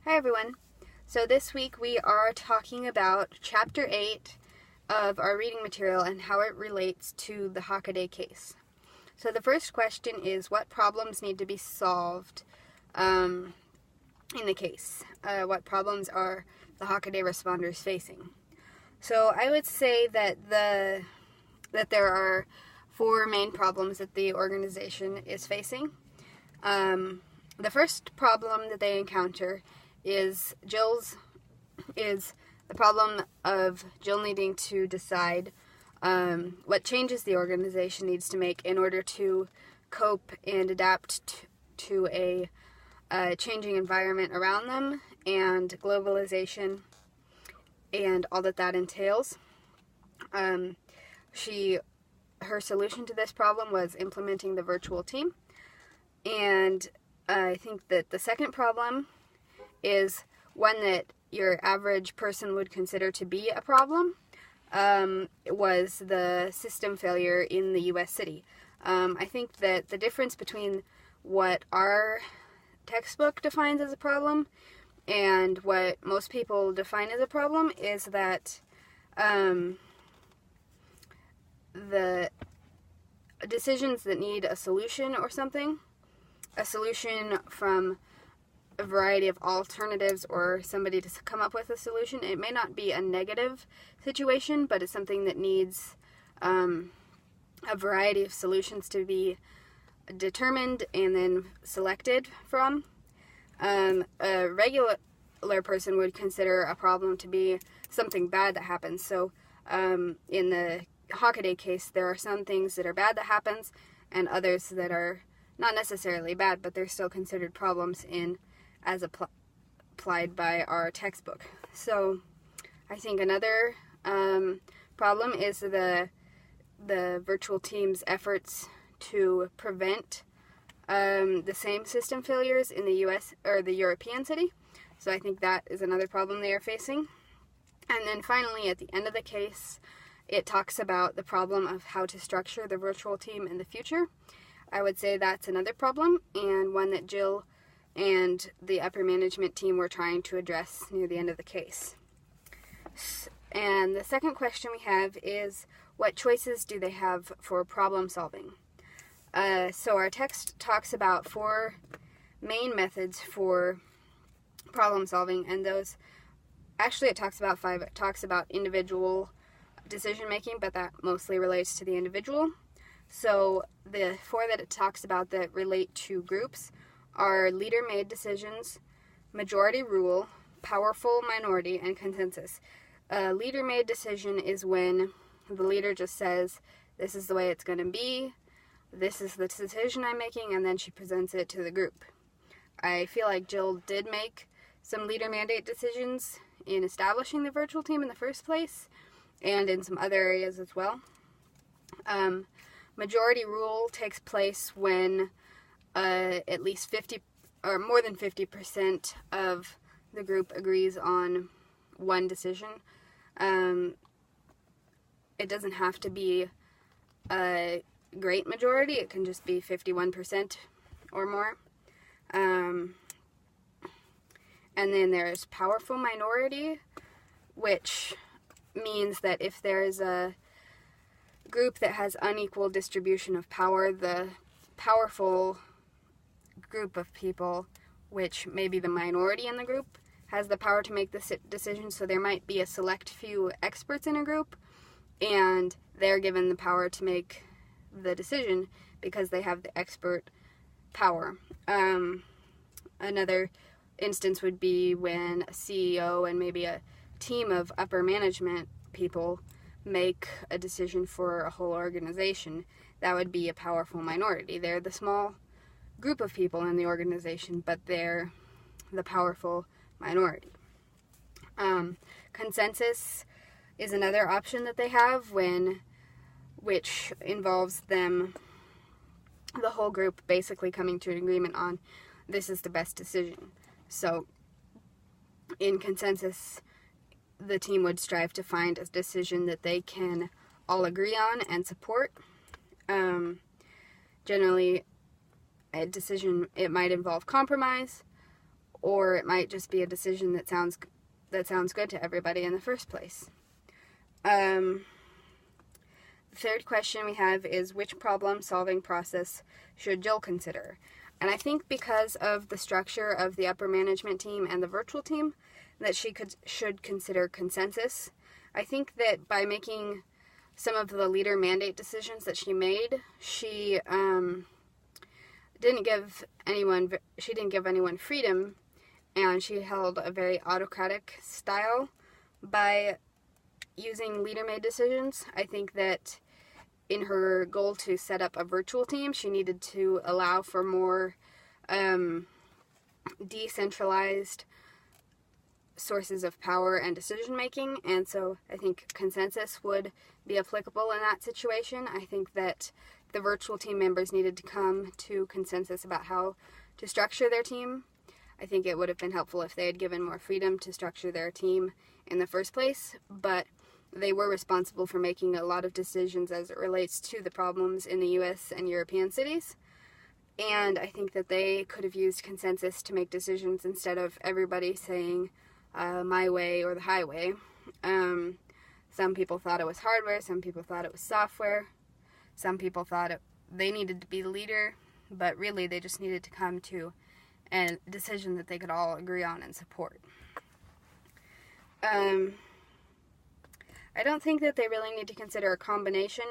Hi everyone. So this week we are talking about Chapter 8 of our reading material and how it relates to the Hockaday case. So the first question is, what problems need to be solved in the case? What problems are the Hockaday responders facing? So I would say that that there are four main problems that the organization is facing. The first problem that they encounter is the problem of Jill needing to decide what changes the organization needs to make in order to cope and adapt to a changing environment around them and globalization and all that entails. Her solution to this problem was implementing the virtual team, and I think that the second problem is one that your average person would consider to be a problem. It was the system failure in the U.S. city. I think that the difference between what our textbook defines as a problem and what most people define as a problem is that the decisions that need a solution or something, a solution from a variety of alternatives or somebody to come up with a solution. It may not be a negative situation, but it's something that needs a variety of solutions to be determined and then selected from. A regular person would consider a problem to be something bad that happens. So in the Hockaday case, there are some things that are bad that happens and others that are not necessarily bad, but they're still considered problems as applied by our textbook. So I think another problem is the virtual team's efforts to prevent the same system failures in the U.S. or the European city. So I think that is another problem they are facing. And then finally, at the end of the case, it talks about the problem of how to structure the virtual team in the future. I would say that's another problem, and one that Jill and the upper management team were trying to address near the end of the case. And the second question we have is, what choices do they have for problem solving? So our text talks about four main methods for problem solving, and those, actually it talks about five. It talks about individual decision making, but that mostly relates to the individual. So the four that it talks about that relate to groups are leader-made decisions, majority rule, powerful minority, and consensus. A leader-made decision is when the leader just says, this is the way it's going to be, this is the decision I'm making, and then she presents it to the group. I feel like Jill did make some leader mandate decisions in establishing the virtual team in the first place, and in some other areas as well. Majority rule takes place when at least 50 or more than 50% of the group agrees on one decision. It doesn't have to be a great majority. It can just be 51% or more. And then there's powerful minority, which means that if there's a group that has unequal distribution of power, the powerful group of people, which may be the minority in the group, has the power to make the decision. So there might be a select few experts in a group, and they're given the power to make the decision because they have the expert power. Another instance would be when a CEO and maybe a team of upper management people make a decision for a whole organization. That would be a powerful minority. They're the small group of people in the organization, but they're the powerful minority. Consensus is another option that they have, which involves them, the whole group, basically coming to an agreement on this is the best decision. So in consensus, the team would strive to find a decision that they can all agree on and support. Generally, a decision, it might involve compromise, or it might just be a decision that sounds good to everybody in the first place. The third question we have is, which problem-solving process should Jill consider? And I think because of the structure of the upper management team and the virtual team, that she should consider consensus. I think that by making some of the leader mandate decisions that she made, she didn't give anyone freedom, and she held a very autocratic style by using leader-made decisions. I think that in her goal to set up a virtual team, she needed to allow for more decentralized sources of power and decision-making, and so I think consensus would be applicable in that situation. I think that the virtual team members needed to come to consensus about how to structure their team. I think it would have been helpful if they had given more freedom to structure their team in the first place, but they were responsible for making a lot of decisions as it relates to the problems in the US and European cities. And I think that they could have used consensus to make decisions instead of everybody saying my way or the highway. Some people thought it was hardware, some people thought it was software, some people thought they needed to be the leader, but really they just needed to come to a decision that they could all agree on and support. I don't think that they really need to consider a combination.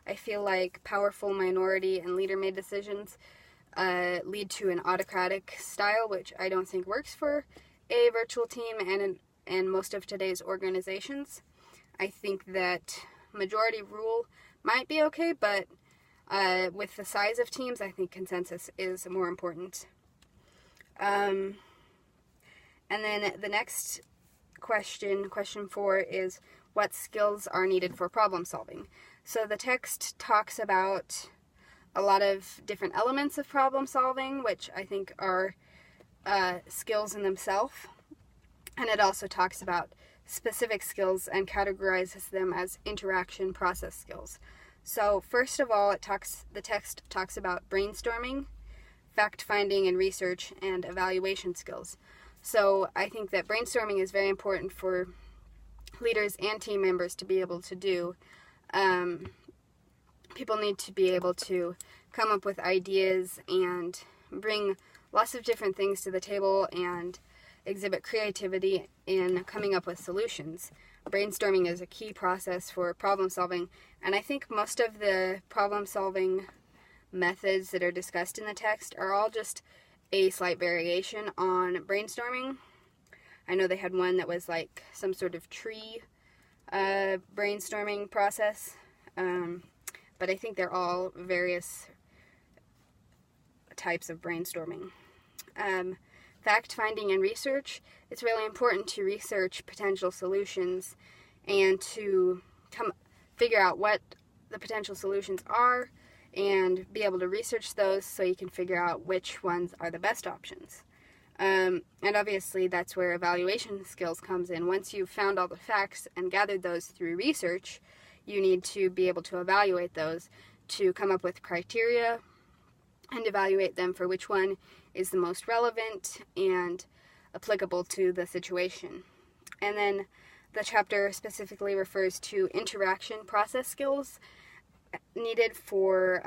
I feel like powerful minority and leader-made decisions lead to an autocratic style, which I don't think works for a virtual team and most of today's organizations. I think that majority rule might be okay, but with the size of teams, I think consensus is more important. And then the next question 4, is what skills are needed for problem solving. So the text talks about a lot of different elements of problem solving, which I think are skills in themselves, and it also talks about specific skills and categorizes them as interaction process skills. So first of all, the text talks about brainstorming, fact-finding and research, and evaluation skills. So I think that brainstorming is very important for leaders and team members to be able to do. People need to be able to come up with ideas and bring lots of different things to the table and exhibit creativity in coming up with solutions. Brainstorming is a key process for problem solving, and I think most of the problem solving methods that are discussed in the text are all just a slight variation on brainstorming. I know they had one that was like some sort of tree brainstorming process, but I think they're all various types of brainstorming. Fact-finding and research, it's really important to research potential solutions and to figure out what the potential solutions are and be able to research those so you can figure out which ones are the best options. And obviously that's where evaluation skills comes in. Once you've found all the facts and gathered those through research, you need to be able to evaluate those to come up with criteria and evaluate them for which one is the most relevant and applicable to the situation. And then the chapter specifically refers to interaction process skills needed for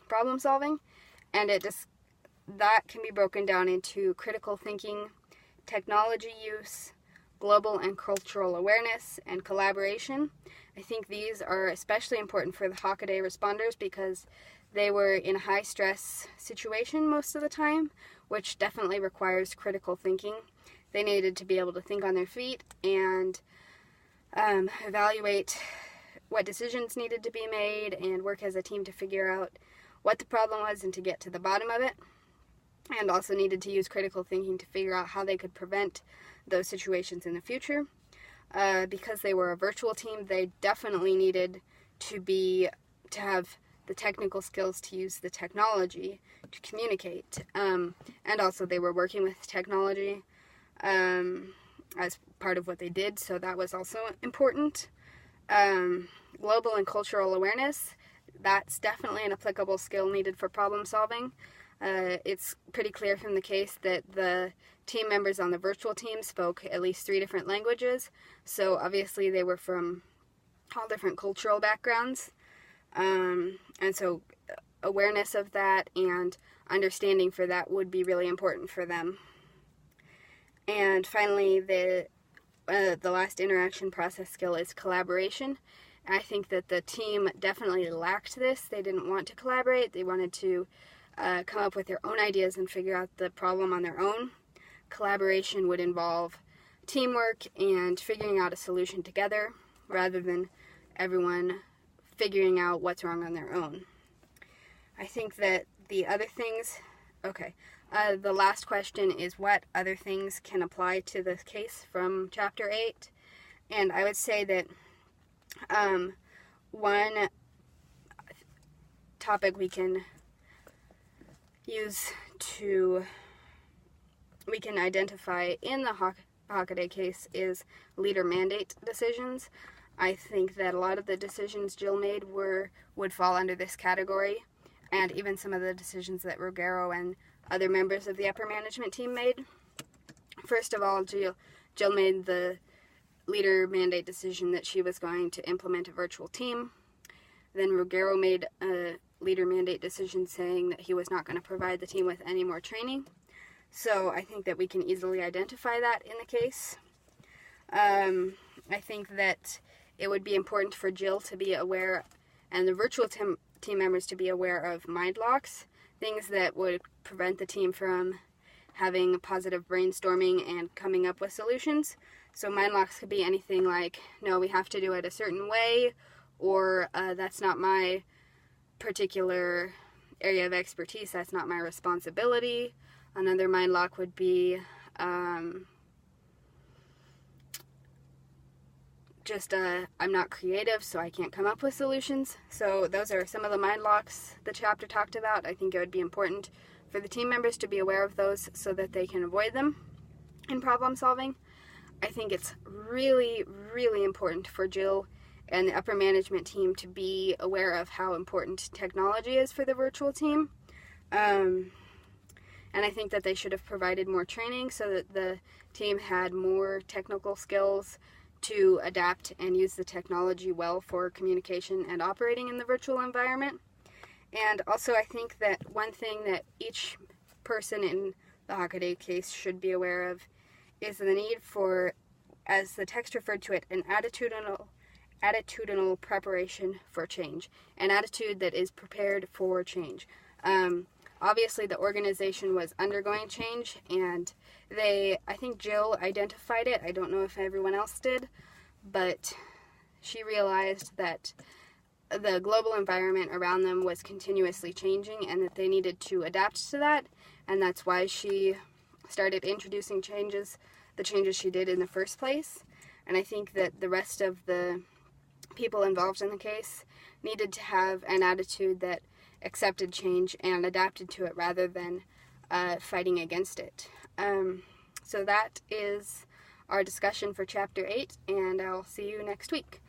problem solving, and that can be broken down into critical thinking, technology use, global and cultural awareness, and collaboration. I think these are especially important for the Hockaday responders because they were in a high-stress situation most of the time, which definitely requires critical thinking. They needed to be able to think on their feet and evaluate what decisions needed to be made and work as a team to figure out what the problem was and to get to the bottom of it, and also needed to use critical thinking to figure out how they could prevent those situations in the future. Because they were a virtual team, they definitely needed to have the technical skills to use the technology to communicate. And also they were working with technology as part of what they did, so that was also important. Global and cultural awareness, that's definitely an applicable skill needed for problem solving. It's pretty clear from the case that the team members on the virtual team spoke at least 3 different languages, so obviously they were from all different cultural backgrounds, and so awareness of that and understanding for that would be really important for them. And finally, the last interaction process skill is collaboration. I think that the team definitely lacked this. They didn't want to collaborate. They wanted to come up with their own ideas and figure out the problem on their own. Collaboration would involve teamwork and figuring out a solution together rather than everyone figuring out what's wrong on their own. I think that the other things, the last question is what other things can apply to this case from Chapter 8. And I would say that one topic we can identify in the Hockaday case is leader mandate decisions. I think that a lot of the decisions Jill made would fall under this category, and even some of the decisions that Ruggiero and other members of the upper management team made. First of all, Jill made the leader mandate decision that she was going to implement a virtual team. Then Ruggiero made a leader mandate decision saying that he was not going to provide the team with any more training. So I think that we can easily identify that in the case. I think that it would be important for Jill to be aware, and the virtual team members to be aware of mind locks, things that would prevent the team from having positive brainstorming and coming up with solutions. So mind locks could be anything like, no, we have to do it a certain way, or that's not my particular area of expertise, that's not my responsibility. Another mind lock would be I'm not creative, so I can't come up with solutions. So those are some of the mind locks the chapter talked about. I think it would be important for the team members to be aware of those so that they can avoid them in problem solving. I think it's really, really important for Jill and the upper management team to be aware of how important technology is for the virtual team. And I think that they should have provided more training so that the team had more technical skills to adapt and use the technology well for communication and operating in the virtual environment. And also I think that one thing that each person in the Hockaday case should be aware of is the need for, as the text referred to it, an attitudinal preparation for change, an attitude that is prepared for change. Obviously the organization was undergoing change, and I think Jill identified it. I don't know if everyone else did, but she realized that the global environment around them was continuously changing and that they needed to adapt to that, and that's why she started introducing the changes she did in the first place. And I think that the rest of the people involved in the case needed to have an attitude that accepted change and adapted to it rather than fighting against it. So that is our discussion for Chapter 8, and I'll see you next week.